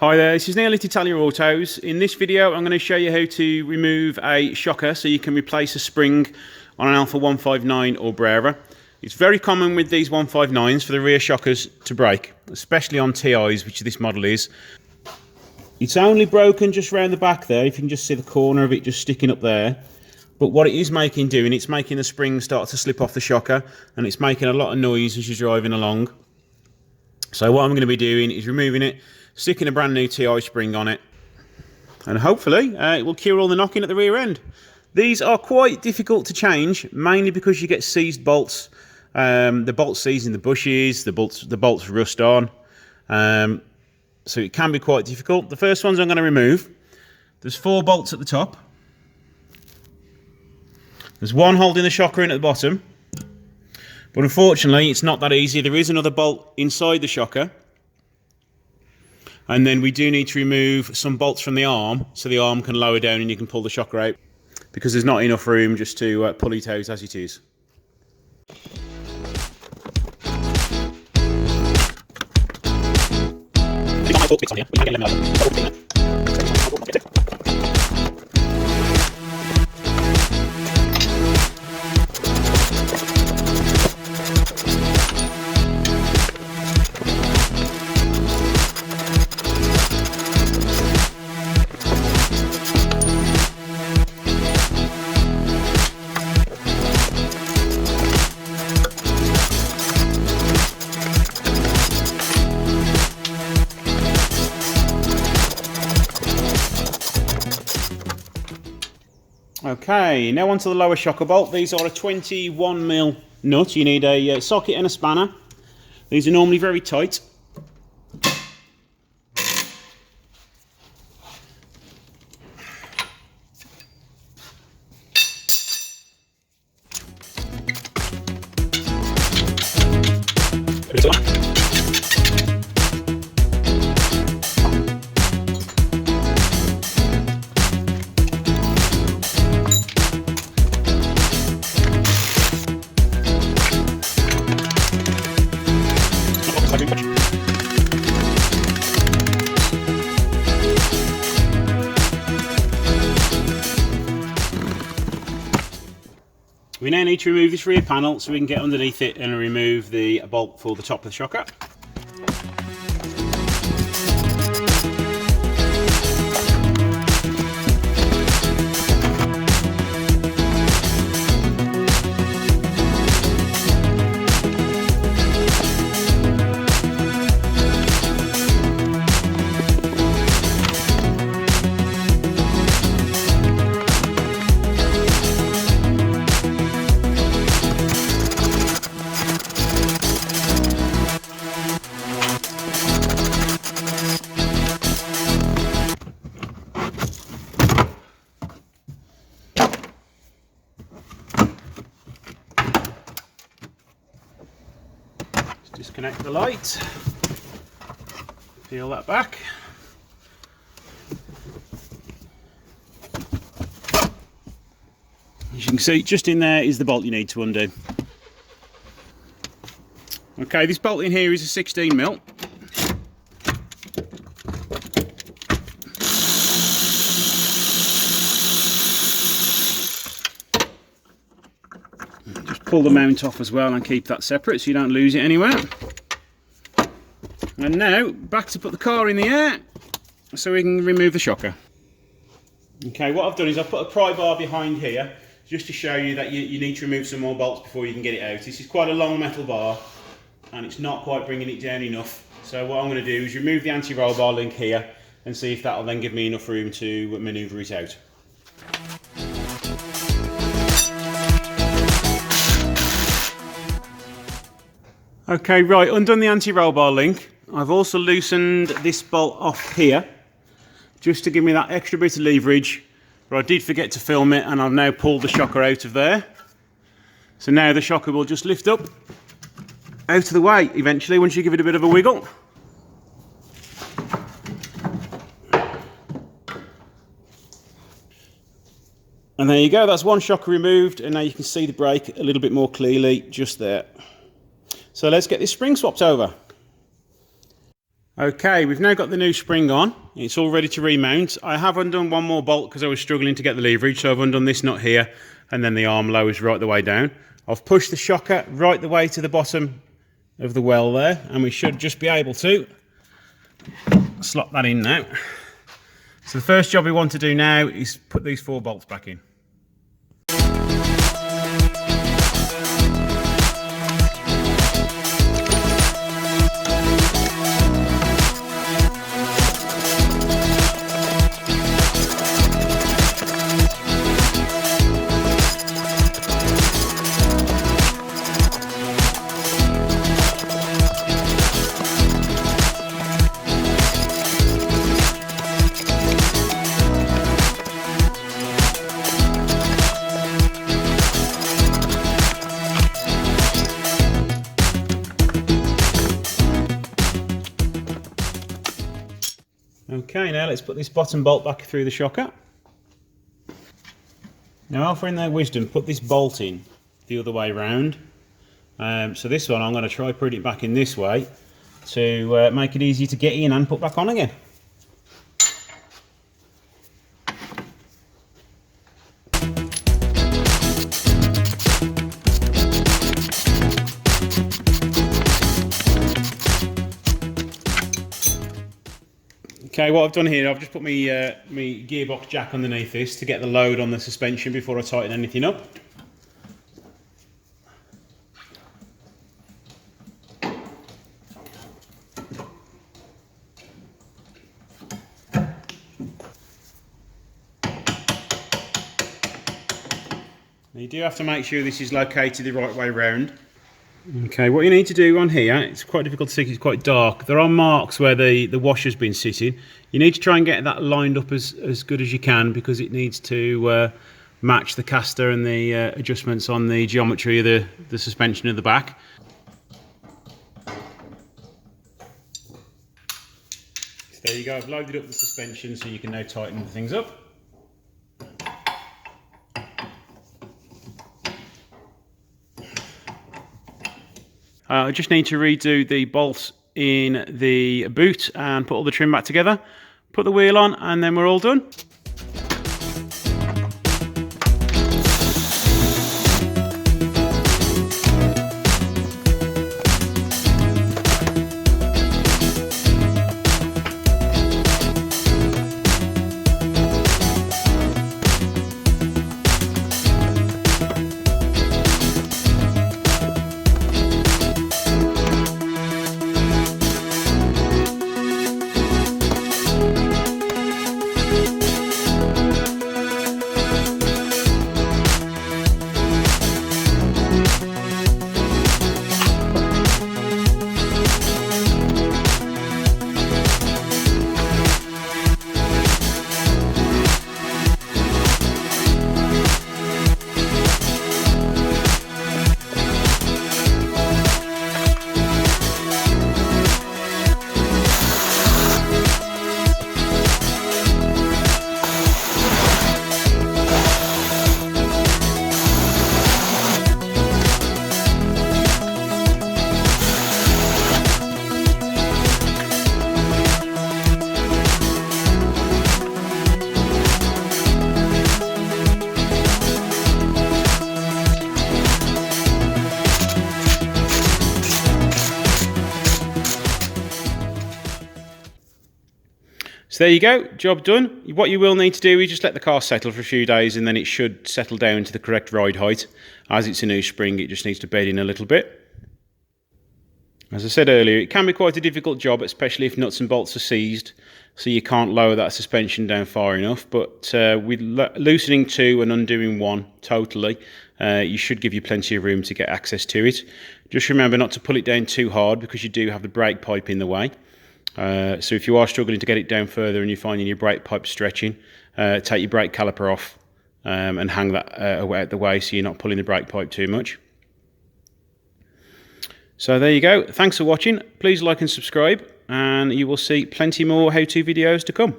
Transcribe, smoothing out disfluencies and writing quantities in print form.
Hi there, this is Neil at Italia Autos. In this video I'm going to show you how to remove a shocker so you can replace a spring on an Alfa 159 or Brera. It's very common with these 159s for the rear shockers to break, especially on TIs, which this model is. It's only broken just round the back there, if you can just see the corner of it just sticking up there. But what it is doing, it's making the spring start to slip off the shocker, and it's making a lot of noise as you're driving along. So what I'm going to be doing is removing it, sticking a brand new TI spring on it, and hopefully it will cure all the knocking at the rear end. These are quite difficult to change, mainly because you get seized bolts. The bolt seize in the bushes, the bolts rust on, so it can be quite difficult. The first ones I'm going to remove. There's 4 bolts at the top. There's one holding the shocker in at the bottom, but unfortunately it's not that easy. There is another bolt inside the shocker. And then we do need to remove some bolts from the arm, so the arm can lower down and you can pull the shocker out, because there's not enough room just to pull it out as it is. Okay, now onto the lower shocker bolt. These are a 21mm nut. You need a socket and a spanner. These are normally very tight. We now need to remove this rear panel so we can get underneath it and remove the bolt for the top of the shocker. Disconnect the light, peel that back. As you can see, just in there is the bolt you need to undo. Okay, this bolt in here is a 16mm. Pull the mount off as well and keep that separate so you don't lose it anywhere. And now back to put the car in the air so we can remove the shocker. Okay, what I've done is I've put a pry bar behind here just to show you that you need to remove some more bolts before you can get it out. This is quite a long metal bar and it's not quite bringing it down enough. So what I'm going to do is remove the anti-roll bar link here and see if that will then give me enough room to manoeuvre it out. Okay, right, undone the anti-roll bar link. I've also loosened this bolt off here, just to give me that extra bit of leverage, but I did forget to film it and I've now pulled the shocker out of there. So now the shocker will just lift up out of the way eventually once you give it a bit of a wiggle. And there you go, that's one shocker removed, and now you can see the brake a little bit more clearly just there. So let's get this spring swapped over. Okay, we've now got the new spring on. It's all ready to remount. I have undone one more bolt because I was struggling to get the leverage, so I've undone this nut here, and then the arm lowers right the way down. I've pushed the shocker right the way to the bottom of the well there, and we should just be able to slot that in now. So the first job we want to do now is put these 4 bolts back in. Okay, now let's put this bottom bolt back through the shocker. Now Alfa, in their wisdom, put this bolt in the other way round. So this one I'm going to try putting it back in this way to make it easy to get in and put back on again. Okay, what I've done here, I've just put my gearbox jack underneath this to get the load on the suspension before I tighten anything up. Now you do have to make sure this is located the right way round. Okay, what you need to do on here, it's quite difficult to see, it's quite dark. There are marks where the washer's been sitting. You need to try and get that lined up as good as you can, because it needs to match the caster and the adjustments on the geometry of the suspension of the back. So there you go, I've loaded up the suspension so you can now tighten things up. I just need to redo the bolts in the boot and put all the trim back together, put the wheel on, and then we're all done. So there you go, job done. What you will need to do is just let the car settle for a few days, and then it should settle down to the correct ride height. As it's a new spring, it just needs to bed in a little bit. As I said earlier, it can be quite a difficult job, especially if nuts and bolts are seized, so you can't lower that suspension down far enough. But with loosening 2 and undoing 1 totally, you should give you plenty of room to get access to it. Just remember not to pull it down too hard, because you do have the brake pipe in the way. So if you are struggling to get it down further and you're finding your brake pipe stretching, take your brake caliper off and hang that out the way so you're not pulling the brake pipe too much. So there you go. Thanks for watching. Please like and subscribe, and you will see plenty more how-to videos to come.